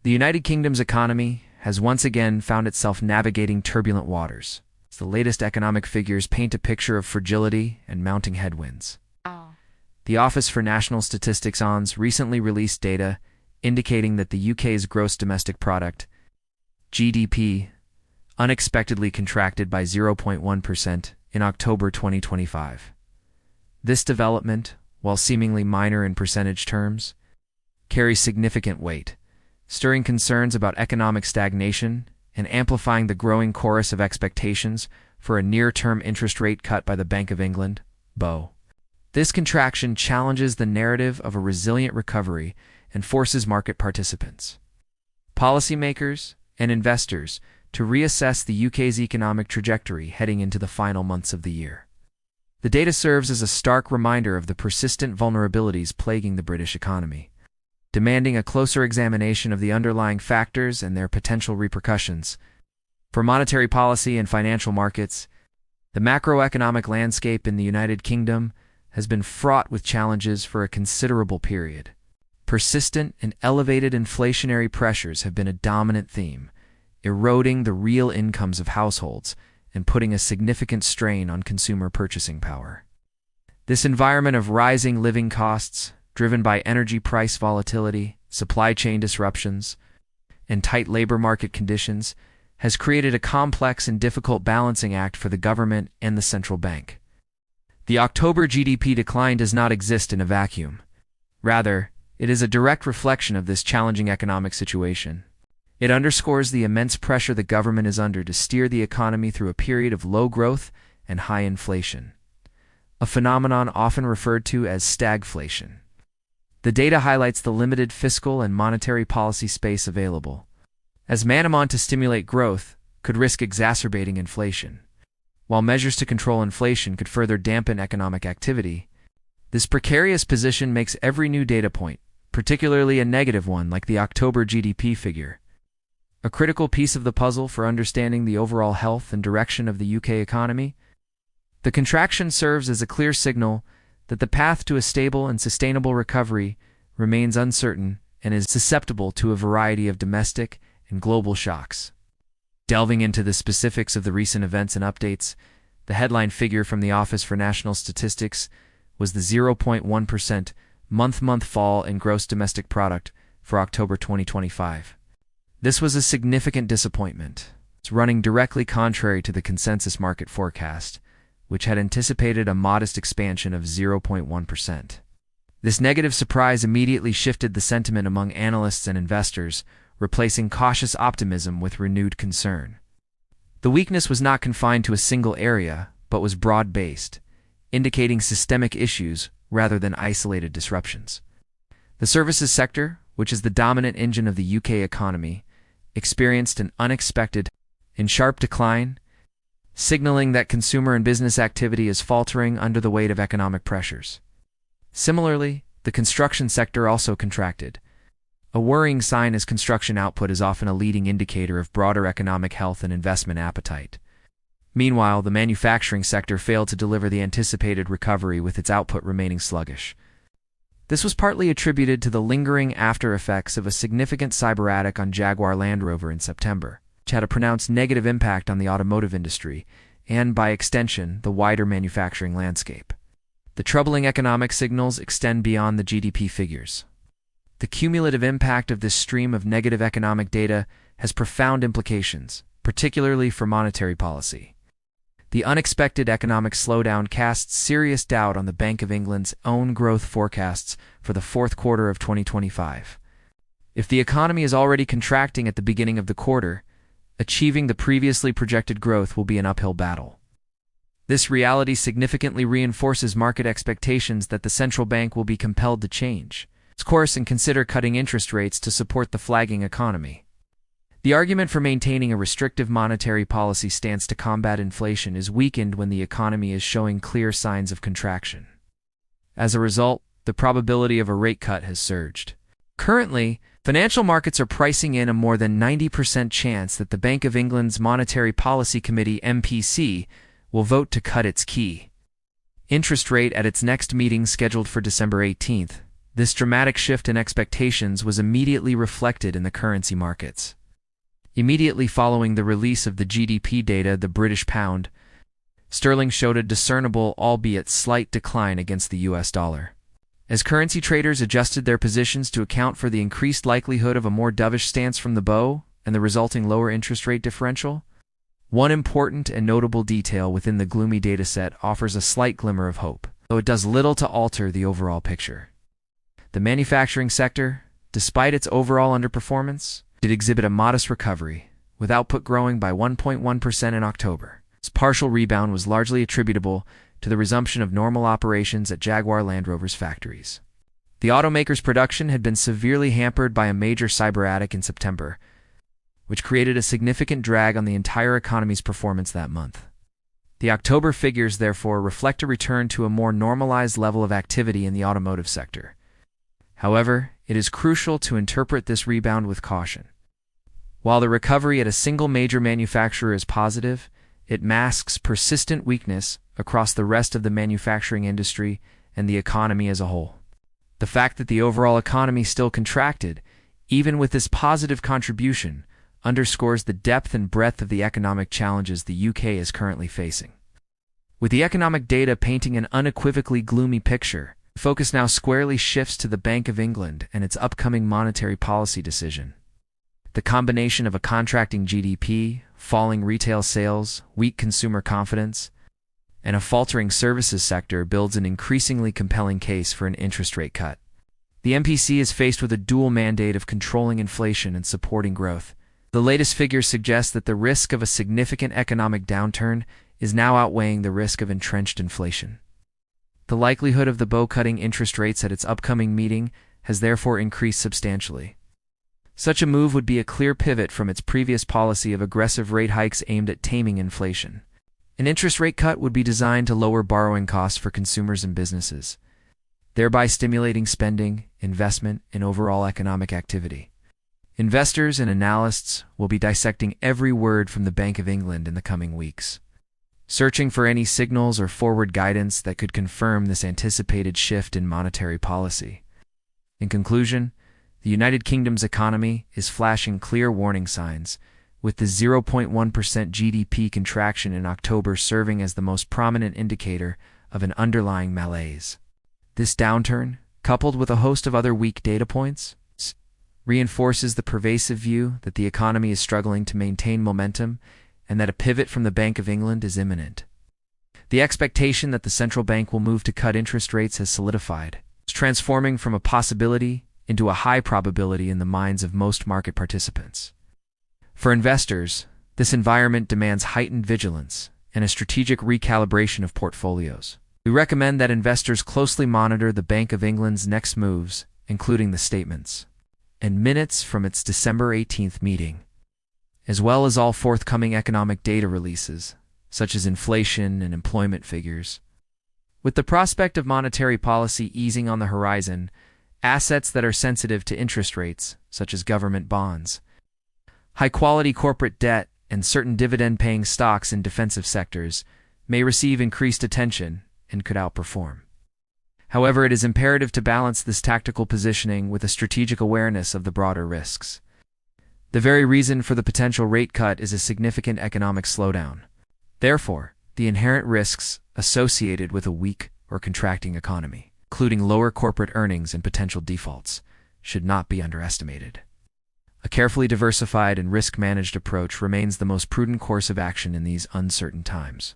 The United Kingdom's economy has once again found itself navigating turbulent waters. The latest economic figures paint a picture of fragility and mounting headwinds. The Office for National Statistics ONS recently released data indicating that the UK's gross domestic product, GDP, unexpectedly contracted by 0.1% in October 2025. This development, while seemingly minor in percentage terms, carries significant weight, stirring concerns about economic stagnation and amplifying the growing chorus of expectations for a near-term interest rate cut by the Bank of England, BOE. This contraction challenges the narrative of a resilient recovery and forces market participants, policymakers, and investors to reassess the UK's economic trajectory heading into the final months of the year. The data serves as a stark reminder of the persistent vulnerabilities plaguing the British economy, demanding a closer examination of the underlying factors and their potential repercussions. For monetary policy and financial markets, the macroeconomic landscape in the United Kingdom has been fraught with challenges for a considerable period. Persistent and elevated inflationary pressures have been a dominant theme, eroding the real incomes of households and putting a significant strain on consumer purchasing power. This environment of rising living costs, driven by energy price volatility, supply chain disruptions, and tight labor market conditions, has created a complex and difficult balancing act for the government and the central bank. The October GDP decline does not exist in a vacuum. Rather, it is a direct reflection of this challenging economic situation. It underscores the immense pressure the government is under to steer the economy through a period of low growth and high inflation, a phenomenon often referred to as stagflation. The data highlights the limited fiscal and monetary policy space available, as manamon to stimulate growth could risk exacerbating inflation, while measures to control inflation could further dampen economic activity. This precarious position makes every new data point, particularly a negative one like the October GDP figure, a critical piece of the puzzle for understanding the overall health and direction of the UK economy. The contraction serves as a clear signal that the path to a stable and sustainable recovery remains uncertain and is susceptible to a variety of domestic and global shocks. Delving into the specifics of the recent events and updates, the headline figure from the Office for National Statistics was the 0.1% month-to-month fall in gross domestic product for October 2025. This was a significant disappointment. It's running directly contrary to the consensus market forecast, which had anticipated a modest expansion of 0.1%. This negative surprise immediately shifted the sentiment among analysts and investors, replacing cautious optimism with renewed concern. The weakness was not confined to a single area, but was broad-based, indicating systemic issues rather than isolated disruptions. The services sector, which is the dominant engine of the UK economy, experienced an unexpected and sharp decline, signaling that consumer and business activity is faltering under the weight of economic pressures. Similarly, the construction sector also contracted, a worrying sign as construction output is often a leading indicator of broader economic health and investment appetite. Meanwhile, the manufacturing sector failed to deliver the anticipated recovery, with its output remaining sluggish. This was partly attributed to the lingering after effects of a significant cyberattack on Jaguar Land Rover in September, which had a pronounced negative impact on the automotive industry and, by extension, the wider manufacturing landscape. The troubling economic signals extend beyond the GDP figures. The cumulative impact of this stream of negative economic data has profound implications, particularly for monetary policy. The unexpected economic slowdown casts serious doubt on the Bank of England's own growth forecasts for the fourth quarter of 2025. If the economy is already contracting at the beginning of the quarter, achieving the previously projected growth will be an uphill battle. This reality significantly reinforces market expectations that the central bank will be compelled to change its course and consider cutting interest rates to support the flagging economy. The argument for maintaining a restrictive monetary policy stance to combat inflation is weakened when the economy is showing clear signs of contraction. As a result, the probability of a rate cut has surged. Currently, financial markets are pricing in a more than 90% chance that the Bank of England's Monetary Policy Committee (MPC) will vote to cut its key interest rate at its next meeting scheduled for December 18th, This dramatic shift in expectations was immediately reflected in the currency markets. Immediately following the release of the GDP data, the British pound, sterling showed a discernible, albeit slight, decline against the US dollar. As currency traders adjusted their positions to account for the increased likelihood of a more dovish stance from the BOE and the resulting lower interest rate differential, one important and notable detail within the gloomy dataset offers a slight glimmer of hope, though it does little to alter the overall picture. The manufacturing sector, despite its overall underperformance, did exhibit a modest recovery, with output growing by 1.1% in October. This partial rebound was largely attributable to the resumption of normal operations at Jaguar Land Rover's factories. The automaker's production had been severely hampered by a major cyberattack in September, which created a significant drag on the entire economy's performance that month. The October figures, therefore, reflect a return to a more normalized level of activity in the automotive sector. However, it is crucial to interpret this rebound with caution. While the recovery at a single major manufacturer is positive, it masks persistent weakness across the rest of the manufacturing industry and the economy as a whole. The fact that the overall economy still contracted, even with this positive contribution, underscores the depth and breadth of the economic challenges the UK is currently facing. With the economic data painting an unequivocally gloomy picture, focus now squarely shifts to the Bank of England and its upcoming monetary policy decision. The combination of a contracting GDP, falling retail sales, weak consumer confidence, and a faltering services sector builds an increasingly compelling case for an interest rate cut. The MPC is faced with a dual mandate of controlling inflation and supporting growth. The latest figures suggest that the risk of a significant economic downturn is now outweighing the risk of entrenched inflation. The likelihood of the BOE cutting interest rates at its upcoming meeting has therefore increased substantially. Such a move would be a clear pivot from its previous policy of aggressive rate hikes aimed at taming inflation. An interest rate cut would be designed to lower borrowing costs for consumers and businesses, thereby stimulating spending, investment, and overall economic activity. Investors and analysts will be dissecting every word from the Bank of England in the coming weeks, searching for any signals or forward guidance that could confirm this anticipated shift in monetary policy. In conclusion, the United Kingdom's economy is flashing clear warning signs, with the 0.1% GDP contraction in October serving as the most prominent indicator of an underlying malaise. This downturn, coupled with a host of other weak data points, reinforces the pervasive view that the economy is struggling to maintain momentum and that a pivot from the Bank of England is imminent. The expectation that the central bank will move to cut interest rates has solidified, transforming from a possibility into a high probability in the minds of most market participants. For investors, this environment demands heightened vigilance and a strategic recalibration of portfolios. We recommend that investors closely monitor the Bank of England's next moves, including the statements and minutes from its December 18th meeting, as well as all forthcoming economic data releases, such as inflation and employment figures. With the prospect of monetary policy easing on the horizon, assets that are sensitive to interest rates, such as government bonds, high-quality corporate debt, and certain dividend-paying stocks in defensive sectors, may receive increased attention and could outperform. However, it is imperative to balance this tactical positioning with a strategic awareness of the broader risks. The very reason for the potential rate cut is a significant economic slowdown. Therefore, the inherent risks associated with a weak or contracting economy, including lower corporate earnings and potential defaults, should not be underestimated. A carefully diversified and risk-managed approach remains the most prudent course of action in these uncertain times.